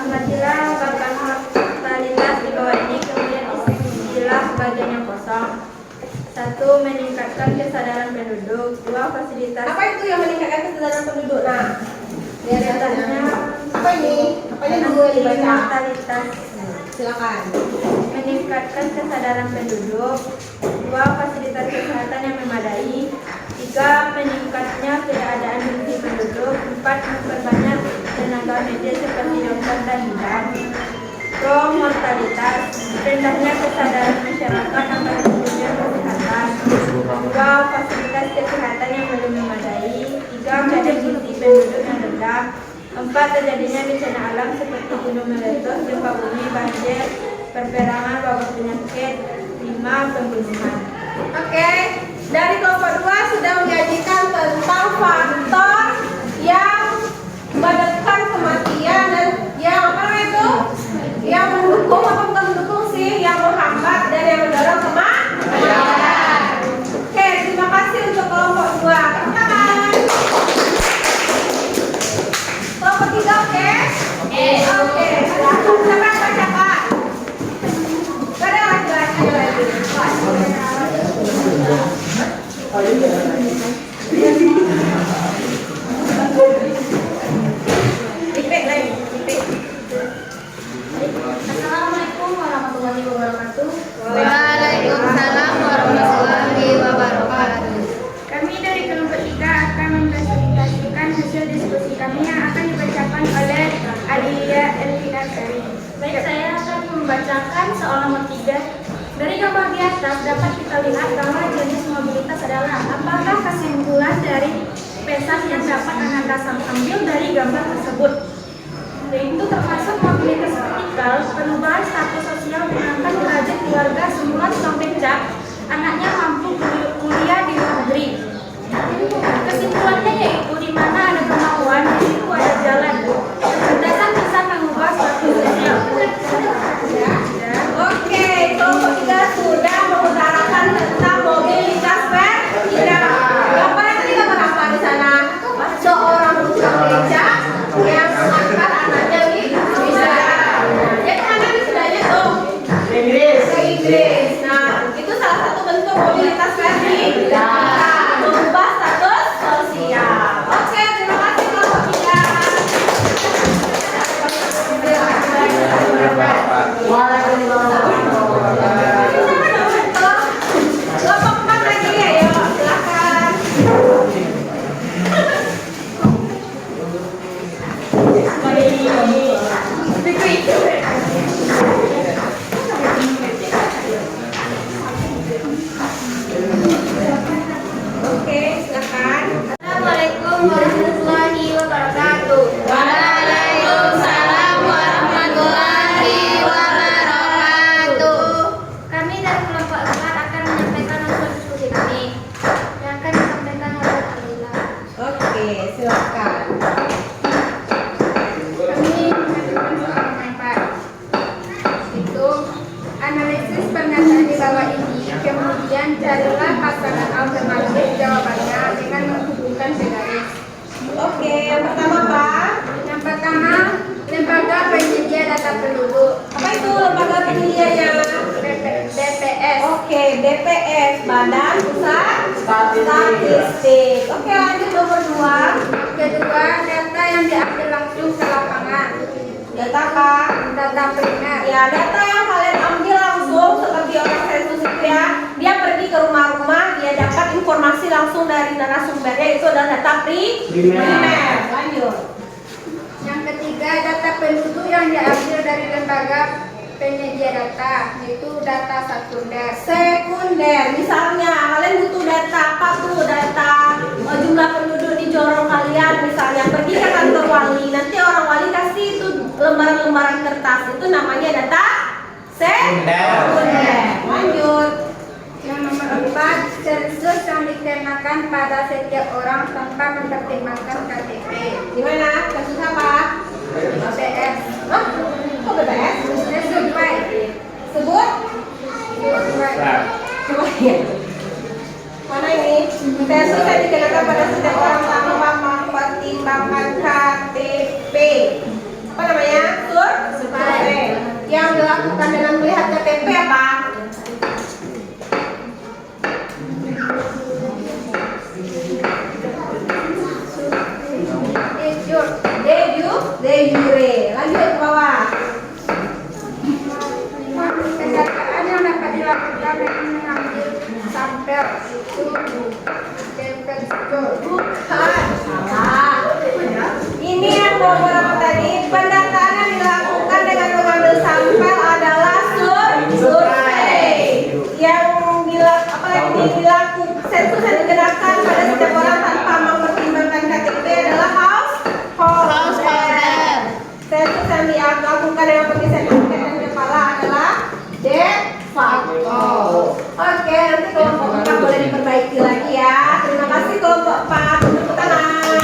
Amatilah ungkapan mortalitas di bawah ini, kemudian isilah bagian yang kosong. 1. Meningkatkan kesadaran penduduk. 2. Fasilitas. Apa itu yang meningkatkan kesadaran penduduk? Nah, lihat atasnya. Apa ini? Apa ini dulu yang dibaca? Mortalitas. Silakan. Meningkatkan kesadaran penduduk. 2. Fasilitas kesehatan yang memadai. 3. Meningkatnya keadaan gizi penduduk. 4. Memperbanyak tenaga medis seperti dokter dan bidan. Pro-mortalitas: rendahnya kesadaran masyarakat akan kemudian kesehatan. 2. Fasilitas kesehatan yang belum memadai. 3. Kadar gizi penduduk yang rendah. 4. Terjadinya bencana alam seperti gunung meletus, gempa bumi, banjir, perperangan, wabah penyakit. 5. Pembunuhan. Oke, dari kelompok 2 sudah menyajikan tentang faktor yang menekan kematian dan yang apa namanya itu? Yang mendukung apa bukan mendukung sih? Yang menghambat dan yang mendorong kematian. Oke, terima kasih untuk kelompok 2. Tepuk tangan. Kelompok 3 oke? Oke, silakan baca Pak. Gak ada laki-laki lagi. Assalamualaikum warahmatullahi wabarakatuh. Waalaikumsalam warahmatullahi wabarakatuh. Kami dari kelompok 3 akan mempresentasikan hasil diskusi kami yang akan dibacakan oleh Adia Elvina-Sari. Baik, saya akan membacakan soal nomor 3. Dari gambar di atas dapat kita lihat bahwa jenis mobilitas adalah apakah kesimpulan dari pesan yang dapat Anda ambil dari gambar tersebut, yaitu termasuk mobilitas vertikal, perubahan status sosial mengangkat derajat keluarga semula tukang becak, anaknya mampu kuliah di luar negeri. Kesimpulannya yaitu di mana ada kemauan, di situ ada jalan. Kecerdasan bisa mengubah status sosial. Oke, kelompok 3 sudah mengutarakan tentang mobilitas vertikal. Gambar yang tadi gambar apa di sana? Seorang tukang becak yang mengangkat anaknya bisa. Jadi anak istilahnya Kemudian carilah pasangan alternatif jawabannya dengan menghubungkan segaris. Oke, yang pertama apa? Yang pertama, lembaga penyedia data penduduk. Apa itu lembaga penyedianya? BPS. Oke, BPS, Badan Pusat Statistik. Oke, lanjut nomor 2. Kedua, data yang diambil langsung ke lapangan. Data apa? Data primer. Ya, data yang kalian ambil langsung seperti orang sensus itu ya. Dia pergi ke rumah-rumah, dia dapat informasi langsung dari narasumbernya, itu adalah data primer. Lanjut. Yang ketiga, data penduduk yang diambil dari lembaga penyedia data, yaitu data sekunder. Sekunder, misalnya kalian butuh data apa tuh? Data jumlah penduduk di jorong kalian, misalnya pergi ke kantor wali, nanti orang wali kasih itu lembaran-lembaran kertas, itu namanya data sekunder. Lanjut. Yang nomor 4, sensus yang dikenakan pada setiap orang tanpa mempertimbangkan KTP. Gimana? Kasus apa? BPS. Hah? Kok BPS? Sesuai. Sebut? Sesuai. Coba ya. Mana ini? Sensus yang dikenakan pada setiap orang tanpa mempertimbangkan KTP. Apa namanya? Survei. Yang dilakukan dengan melihat KTP apa? De jure. Lanjut ke bawah. Pendataan yang dapat dilakukan dengan mengambil sampel itu Bukan. Salah. Ini yang nomor apa tadi? Pendataan yang dilakukan dengan mengambil sampel adalah survei. Yang dilakukan sensus yang digunakan pada setiap orang tanpa mempertimbangkan KTP adalah householder. Sensus yang dilakukan dengan pakai sertifikat dan kepala adalah de facto. Oke, nanti kelompok 4 boleh diperbaiki lagi ya. Terima kasih kelompok 4. Tepuk tangan.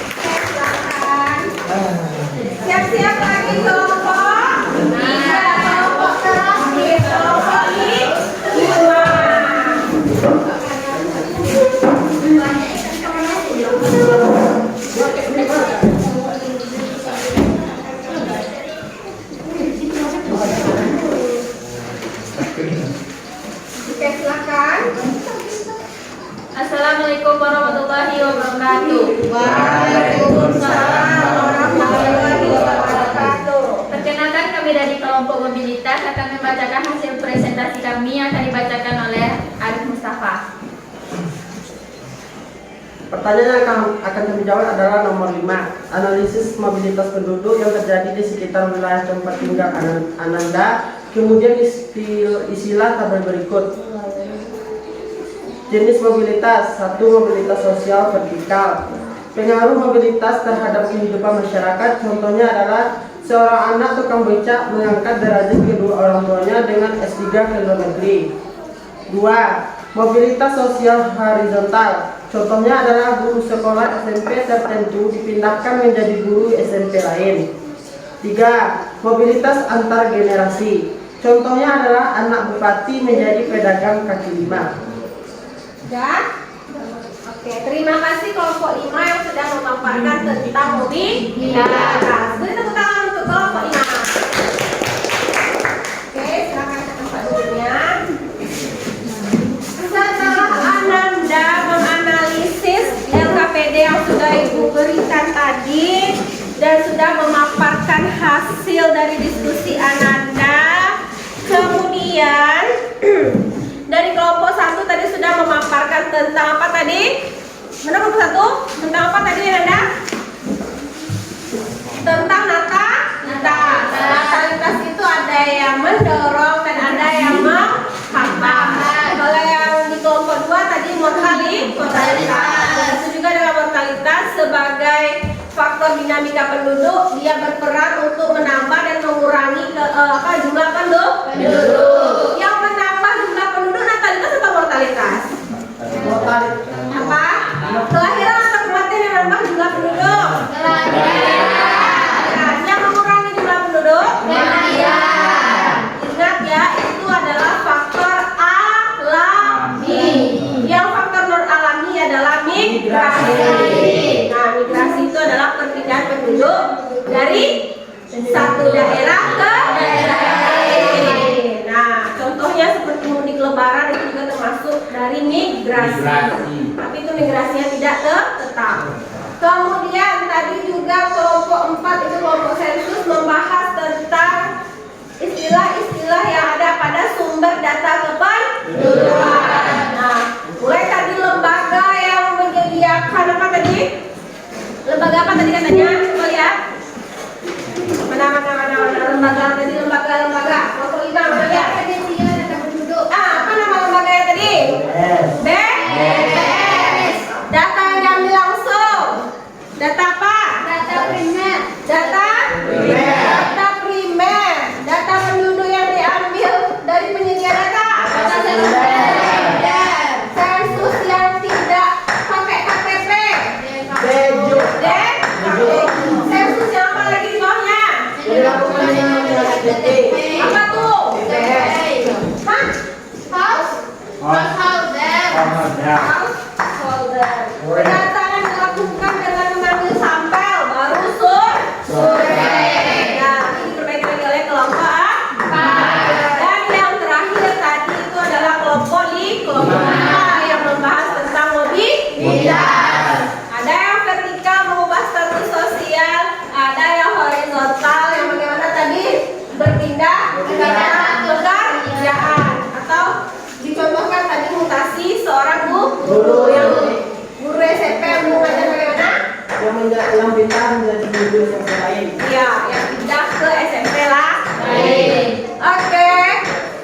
Oke, silakan. Siap-siap lagi kelompok 3, kelompok terakhir, kelompok 5. Oke, silakan. Assalamualaikum warahmatullahi wabarakatuh. Waalaikumsalam warahmatullahi wabarakatuh. Perkenalkan, kami dari kelompok mobilitas akan membacakan hasil presentasi kami yang akan dibacakan oleh Arif Mustafa. Pertanyaan yang akan kami jawab adalah nomor 5. Analisis mobilitas penduduk yang terjadi di sekitar wilayah tempat tinggal Ananda. Kemudian isilah tabel berikut. Jenis mobilitas. 1. Mobilitas sosial vertikal. Pengaruh mobilitas terhadap kehidupan masyarakat. Contohnya adalah seorang anak tukang becak mengangkat derajat kedua orang tuanya dengan S3 ke luar negeri. 2. Mobilitas sosial horizontal. Contohnya adalah guru sekolah SMP tertentu dipindahkan menjadi guru SMP lain. 3. Mobilitas antar generasi. Contohnya adalah anak bupati menjadi pedagang kaki lima. Ya. Oke, terima kasih kelompok 5 yang sudah memaparkan tentang mobilitas. Beri tepuk tangan untuk kelompok 5. Oke, silakan ke tempat duduknya. Setelah Ananda menganalisis LKPD yang sudah Ibu berikan tadi dan sudah memaparkan hasil dari diskusi Ananda, kemudian dari kelompok 1 tadi sudah memaparkan tentang apa tadi? Mana kelompok 1? Tentang apa tadi Ananda? Tentang natalitas itu ada yang mendorong dan ada yang menghambat. Kalau yang di kelompok 2 tadi mortalitas. Itu juga adalah mortalitas sebagai faktor dinamika penduduk, dia berperan untuk menambah dan mengurangi jumlah penduduk. Yang menambah jumlah penduduk natalitas atau mortalitas? Mortalitas. Apa? Kelahiran atau kematian yang menambah jumlah penduduk? Yang mengurangi jumlah penduduk? Ingat ya, itu adalah termasuk dari migrasi. Tapi itu migrasinya tidak tetap. Kemudian tadi juga kelompok 4 itu kelompok sensus membahas tentang istilah-istilah yang ada pada sumber data kependudukan. Nah, mulai tadi lembaga yang menyediakan apa tadi? Lembaga apa tadi katanya? Coba lihat. Mana lembaga tadi, lembaga. Kelompok 5 mana ya? Apa nama lembaganya tadi? BPS. Data yang diambil langsung. Data apa? Data primer. Data primer. Data penduduk yang diambil dari penyedia data. Data sekunder. Sensus yang tidak pakai KTP. Sensus yang apa lagi di bawahnya? Apa tuh? Hah? Householder. Pendataan dilakukan dengan mengambil sampel baru survei. Nah, ini diperbaiki lagi oleh kelompok 4. Dan yang terakhir tadi itu adalah kelompok 5 yang membahas tentang mobilitas. Ada yang vertikal mengubah status sosial, ada yang horizontal yang bagaimana tadi berpindah pekerjaan atau dicontohkan tadi mutasi seorang guru yang guru SMP yang mengajar bagaimana? Yang pindah menjadi guru SMP lain. Iya, yang pindah ke SMP lah. Oke,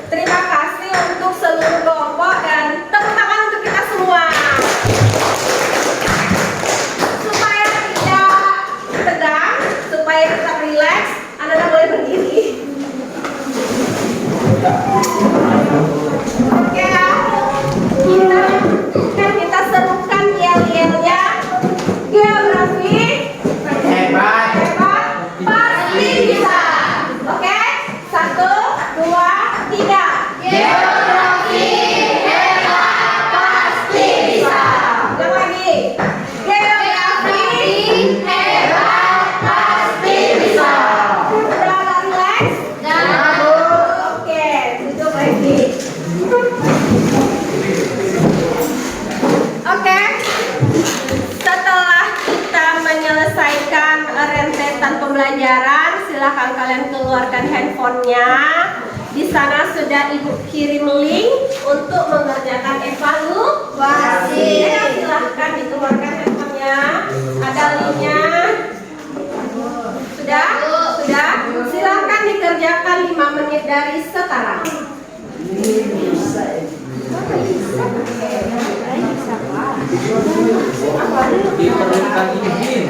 terima kasih untuk seluruh kelompok dan tepuk tangan untuk kita semua. Supaya tidak tegang, supaya tetap rileks, Anda boleh berdiri. Oke ya, kita serukan yel-yelnya. Geografi hebat, pasti bisa. Oke, 1, 2, 3. Geografi hebat, pasti bisa. Ulang lagi. Geografi hebat, pasti bisa. Udah agak relax? Oke, duduk lagi. Oke, setelah kita menyelesaikan rentetan pembelajaran, silakan kalian keluarkan handphonenya. Di sana sudah Ibu kirim link untuk mengerjakan evaluasi. Ya, silahkan dikeluarkan handphonenya. Ada linknya. Sudah? Silahkan dikerjakan 5 menit dari sekarang. Diperlukan izin.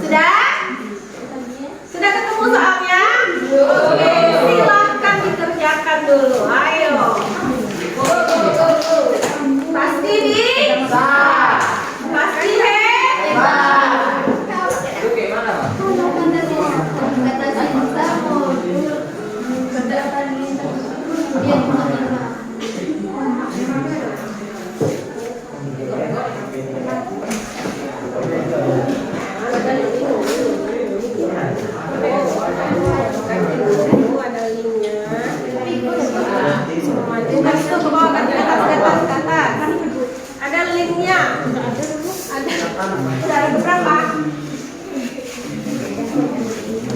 Sudah? Sudah ketemu soalnya? Oke, silahkan dikerjakan dulu. Ayo. Go. Pasti bisa. Pasti hebat. Itu kayak mana, Pak? Ada linknya. Masuk ke bawah ke atas. Ada linknya. Sudah ada berapa?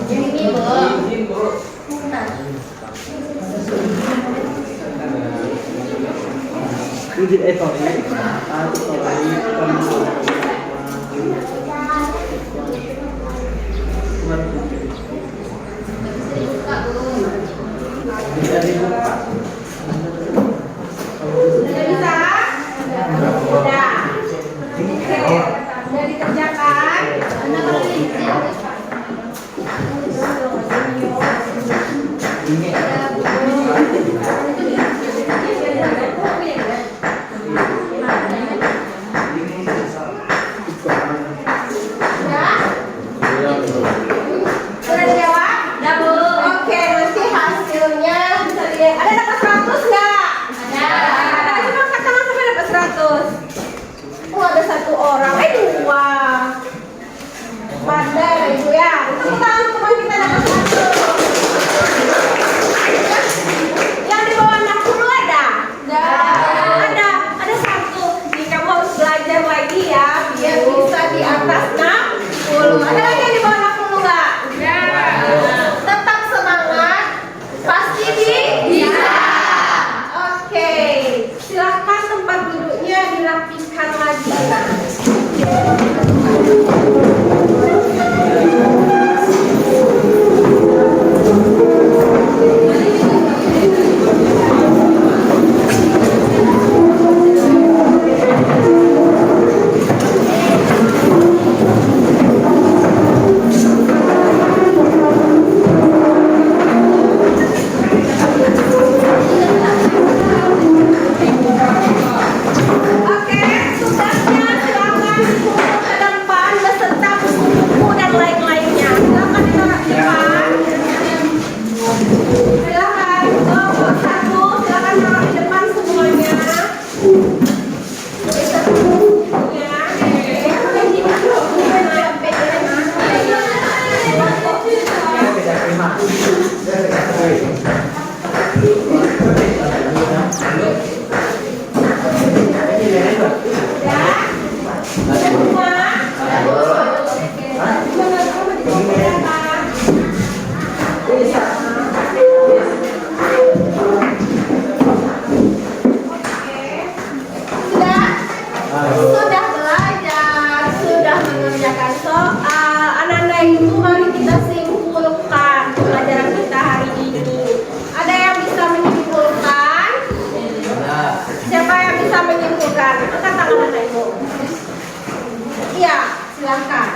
Ini, Bu. Izin, Bu. Uji evaluasi. Bisa dibuka. Sudah bisa? Sudah. Sudah dikerjakan? Sudah dijawab? Oke, nanti hasilnya bisa dilihat. Ada dapat 100 nggak? Ada. Coba angkat tangan sampai dapat 100. Ada 1 orang. 2. Pandai Ibu ya. Tepuk tangan teman kita dapat 1. Sudah belajar, sudah mengerjakan soal. Anak-anak itu mari kita simpulkan pelajaran kita hari ini. Ada yang bisa menyimpulkan? Siapa yang bisa menyimpulkan? Angkat tangan anak ibu. Iya, silakan.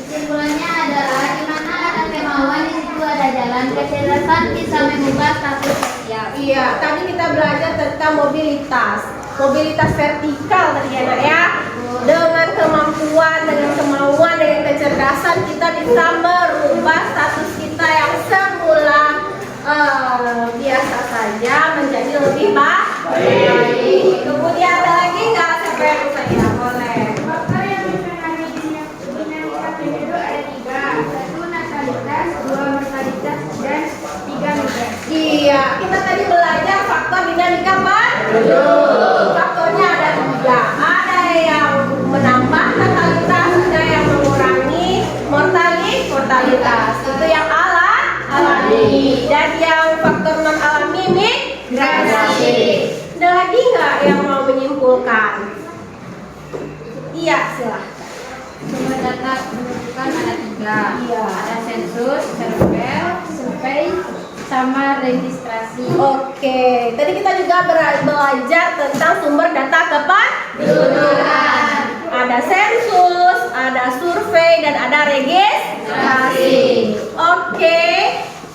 Kesimpulannya adalah di mana ada kemauan di situ ada jalan. Kecerdasan bisa mengubah status sosial. Iya, tadi kita belajar tentang mobilitas. Mobilitas vertikal tadi anak ya. Dengan kemampuan, dengan kemauan, dengan kecerdasan kita bisa merubah status kita yang semula biasa saja menjadi lebih baik. Kemudian ada lagi nggak siapa yang bisa ya? Boleh. Faktor yang mempengaruhi dinamika penduduk ada 3. 1. Natalitas, 2. mortalitas, dan 3. migrasi. Iya, kita tadi belajar faktor dinamika penduduk. Faktornya ada 3. Ada yang menambah natalitas, ada yang mengurangi mortalitas. Itu yang alami. Dan yang faktor non alami migrasi. Ada lagi nggak yang mau menyimpulkan? Iya, silahkan. Sumber data menunjukkan ada 3. Iya. Ada sensus, survei, sama registrasi. Oke, tadi kita juga belajar tentang sumber data kependudukan. Ada sensus, ada survei, dan ada registrasi. Oke,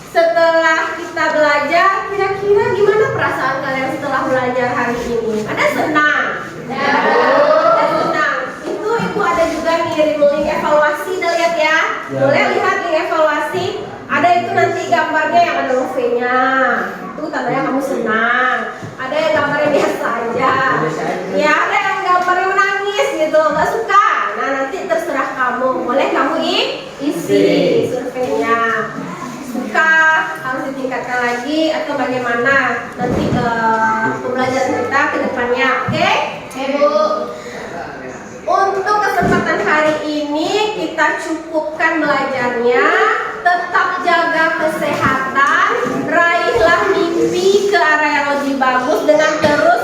setelah kita belajar, kira-kira gimana perasaan kalian setelah belajar hari ini? Ada senang? Ada senang. Itu ada juga nih link evaluasi, udah lihat ya? Boleh lihat link evaluasi. Ada itu nanti gambarnya yang ada love-nya. Itu tandanya kamu senang. Ada yang gambarnya biasa aja. Ya, ada yang gambarnya menangis gitu, nggak suka. Nah, nanti terserah kamu. Boleh kamu isi surveinya. Suka harus ditingkatkan lagi atau bagaimana nanti pembelajaran kita ke depannya. Oke? Bu. Untuk kesempatan hari ini kita cukupkan belajarnya. Tetap jaga kesehatan, raihlah mimpi ke arah yang lebih bagus dengan terus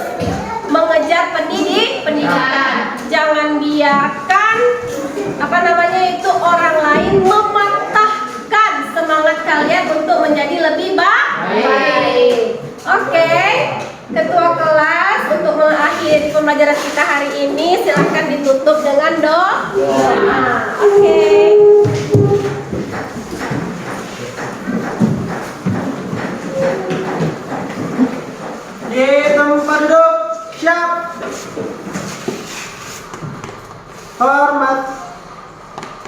mengejar pendidikan. Jangan biarkan orang lain mematahkan semangat kalian untuk menjadi lebih baik. Oke. Ketua kelas untuk mengakhiri pembelajaran kita hari ini silahkan ditutup dengan doa. Oke. Di tempat duduk, siap. Hormat.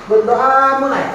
Berdoa mulai.